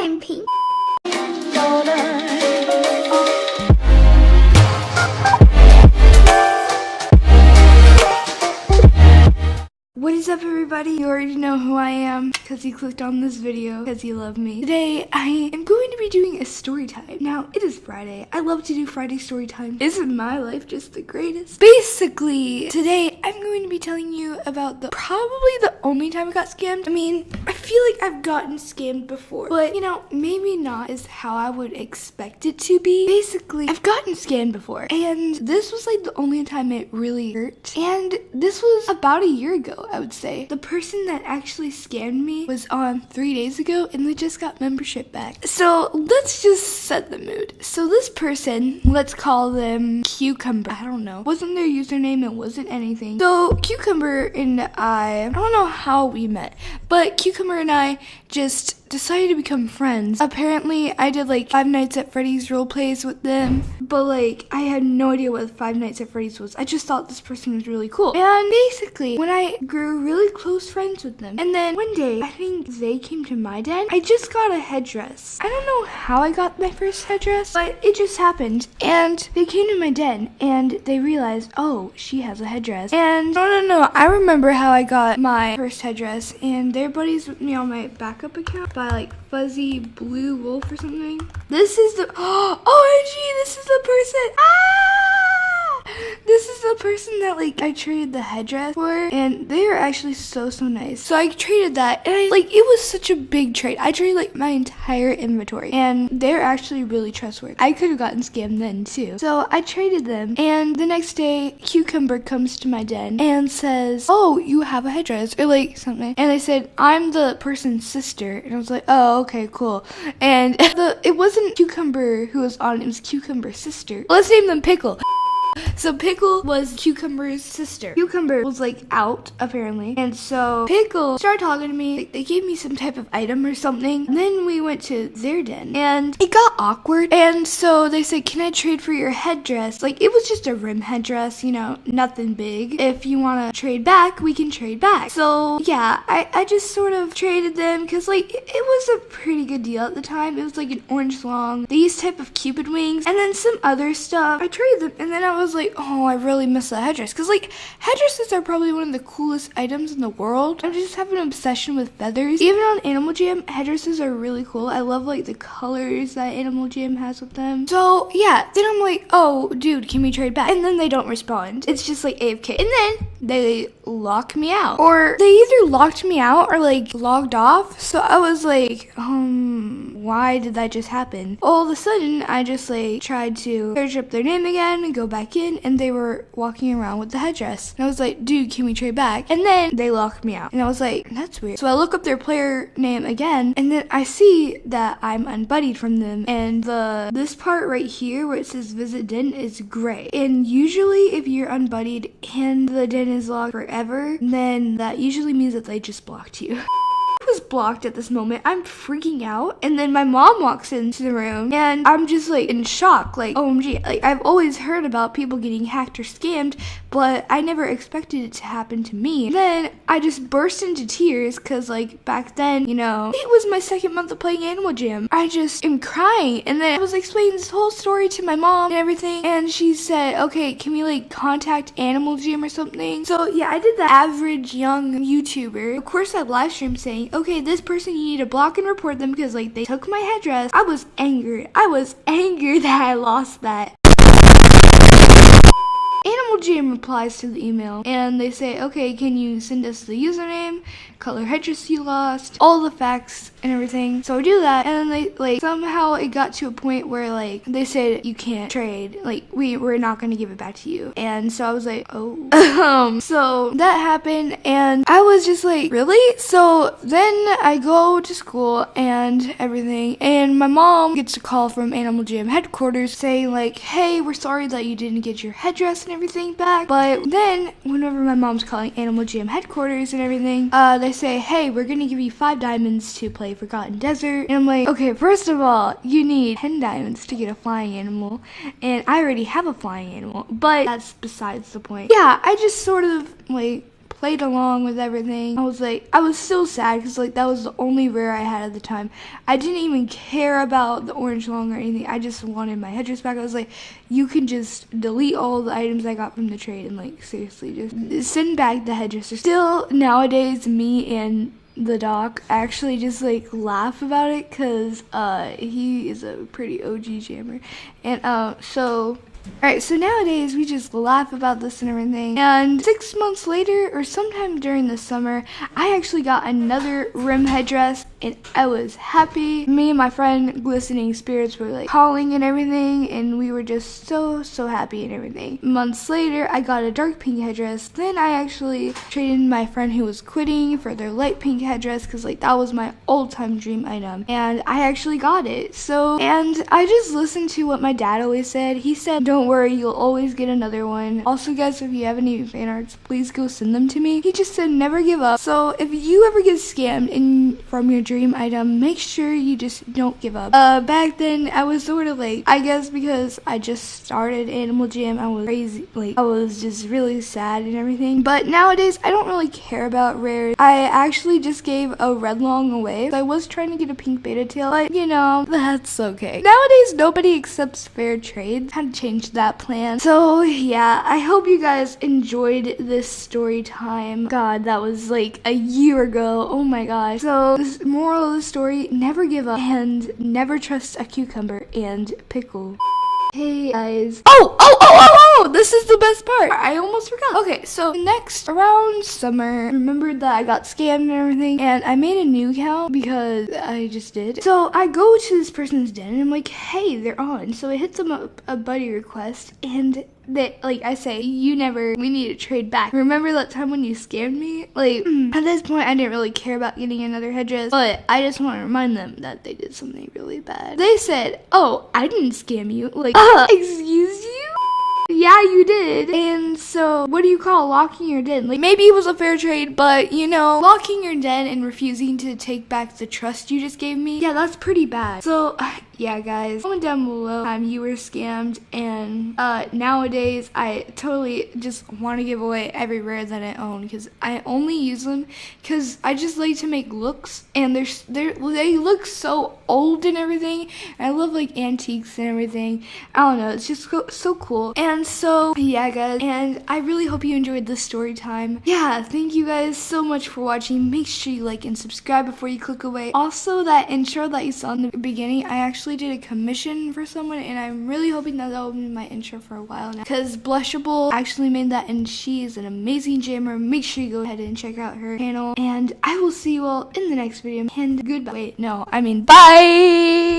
I'm pink. What is up, everybody? You already know who I am because you clicked on this video because you love me. Today, I am going to be doing a story time. Now, it is Friday. I love to do Friday story time. Isn't my life just the greatest? Basically, today, I'm going to be telling you about probably the only time I got scammed. I mean, I feel like I've gotten scammed before, but maybe not is how I would expect it to be. Basically, I've gotten scammed before, and this was like the only time it really hurt. And this was about a year ago, I would say. The person that actually scammed me was on 3 days ago, and they just got membership back. So let's just set the mood. So this person, let's call them Cucumber. I don't know. Wasn't their username, it wasn't anything. So Cucumber and I don't know how we met, but Cucumber and I just decided to become friends. Apparently, I did like Five Nights at Freddy's role plays with them, but like I had no idea what Five Nights at Freddy's was. I just thought this person was really cool. And basically, when I grew really close friends with them, and then one day, I think they came to my den. I just got a headdress. I don't know how I got my first headdress, but it just happened. And they came to my den, and they realized, oh, she has a headdress. And no, I remember how I got my first headdress, and they're buddies with me on my backup account by like Fuzzy Blue Wolf or something. This is the OMG, this is the person. This is the person that like I traded the headdress for, and they are actually so nice. So I traded that, and it was such a big trade. I traded like my entire inventory, and they're actually really trustworthy. I could have gotten scammed then too. So I traded them, and the next day Cucumber comes to my den and says, oh, you have a headdress or like something. And I said, I'm the person's sister, and I was like, oh, okay, cool. And it wasn't Cucumber who was on, it was Cucumber's sister. Let's name them Pickle. So Pickle was Cucumber's sister. Cucumber was like out apparently, and so Pickle started talking to me. They gave me some type of item or something, and then we went to their den, and it got awkward. And so they said, can I trade for your headdress? Like it was just a rim headdress, nothing big. If you want to trade back, we can trade back. So yeah, I just sort of traded them because like it was a pretty good deal at the time. It was like an orange long, these type of Cupid wings, and then some other stuff. I traded them, and then I was like, oh, I really miss that headdress, because like headdresses are probably one of the coolest items in the world. I just have an obsession with feathers. Even on Animal Jam, headdresses are really cool. I love like the colors that Animal Jam has with them. So yeah, then I'm like, oh dude, can we trade back? And then they don't respond. It's just like AFK, and then they lock me out, or they either locked me out or like logged off. So I was like, why did that just happen? All of a sudden, I just like tried to search up their name again and go back in, and they were walking around with the headdress. And I was like, dude, can we trade back? And then they locked me out, and I was like, that's weird. So I look up their player name again, and then I see that I'm unbuddied from them, and this part right here where it says visit den is gray. And usually if you're unbuddied and the den is locked forever, then that usually means that they just blocked you. Was blocked at this moment. I'm freaking out, and then my mom walks into the room, and I'm just like in shock, like OMG. Like I've always heard about people getting hacked or scammed, but I never expected it to happen to me. And then I just burst into tears because like back then, it was my second month of playing Animal Jam. I just am crying, and then I was explaining this whole story to my mom and everything, and she said, okay, can we like contact Animal Jam or something? So yeah, I did the average young YouTuber. Of course, I live streamed saying, okay, this person, you need to block and report them because like they took my headdress. I was angry. I was angry that I lost that. Animal Jam replies to the email, and they say, okay, can you send us the username, color headdress you lost, all the facts and everything. So I do that, and then they like somehow it got to a point where like they said you can't trade, like we're not gonna give it back to you. And so I was like, oh. So that happened, and I was just like, really? So then I go to school and everything, and my mom gets a call from Animal Jam headquarters saying like, hey, we're sorry that you didn't get your headdress and everything back. But then whenever my mom's calling Animal Jam headquarters and everything, they say, hey, we're gonna give you 5 diamonds to play Forgotten Desert. And I'm like, okay, first of all, you need 10 diamonds to get a flying animal, and I already have a flying animal, but that's besides the point. Yeah, I just sort of like played along with everything. I was still sad because like that was the only rare I had at the time. I didn't even care about the orange long or anything. I just wanted my headdress back. I was like, you can just delete all the items I got from the trade and like seriously just send back the headdress. Still nowadays, me and the doc actually just like laugh about it because he is a pretty OG jammer, and so alright, so nowadays we just laugh about this and everything. And 6 months later, or sometime during the summer, I actually got another rim headdress and I was happy. Me and my friend Glistening Spirits were like calling and everything, and we were just so happy and everything. Months later, I got a dark pink headdress. Then I actually traded my friend who was quitting for their light pink headdress because like that was my all-time dream item, and I actually got it. So, and I just listened to what my dad always said. He said, don't worry, you'll always get another one. Also guys, if you have any fan arts, please go send them to me. He just said never give up. So if you ever get scammed from your dream item, make sure you just don't give up. Back then I was sort of like, I guess because I just started Animal Jam, I was crazy, like I was just really sad and everything. But nowadays I don't really care about rares. I actually just gave a red long away. I was trying to get a pink beta tail, but you know, that's okay. Nowadays nobody accepts fair trades. Had to change that plan. So yeah, I hope you guys enjoyed this story time. God, that was like a year ago. Oh my gosh. So this moral of the story, never give up and never trust a cucumber and pickle. Hey guys. Oh, this is the best part. I almost forgot. Okay, so next around summer, remembered that I got scammed and everything, and I made a new account because I just did. So I go to this person's den and I'm like, hey, they're on. So I hit them up a buddy request, and they, like, I say, we need to trade back. Remember that time when you scammed me? Like, at this point, I didn't really care about getting another headdress, but I just want to remind them that they did something really bad. They said, oh, I didn't scam you. Like, excuse you? Yeah, you did. And so, what do you call locking your den? Like, maybe it was a fair trade, but, you know, locking your den and refusing to take back the trust you just gave me, yeah, that's pretty bad. So, yeah, guys, comment down below you were scammed, and nowadays, I totally just want to give away every rare that I own, because I only use them because I just like to make looks, and they look so old and everything, and I love, like, antiques and everything. I don't know, it's just so cool. And so, yeah, guys, and I really hope you enjoyed this story time. Yeah, thank you guys so much for watching. Make sure you like and subscribe before you click away. Also, that intro that you saw in the beginning, I actually did a commission for someone, and I'm really hoping that will be my intro for a while now, because Blushable actually made that, and she is an amazing jammer. Make sure you go ahead and check out her channel, and I will see you all in the next video, and goodbye. Wait, no, I mean bye!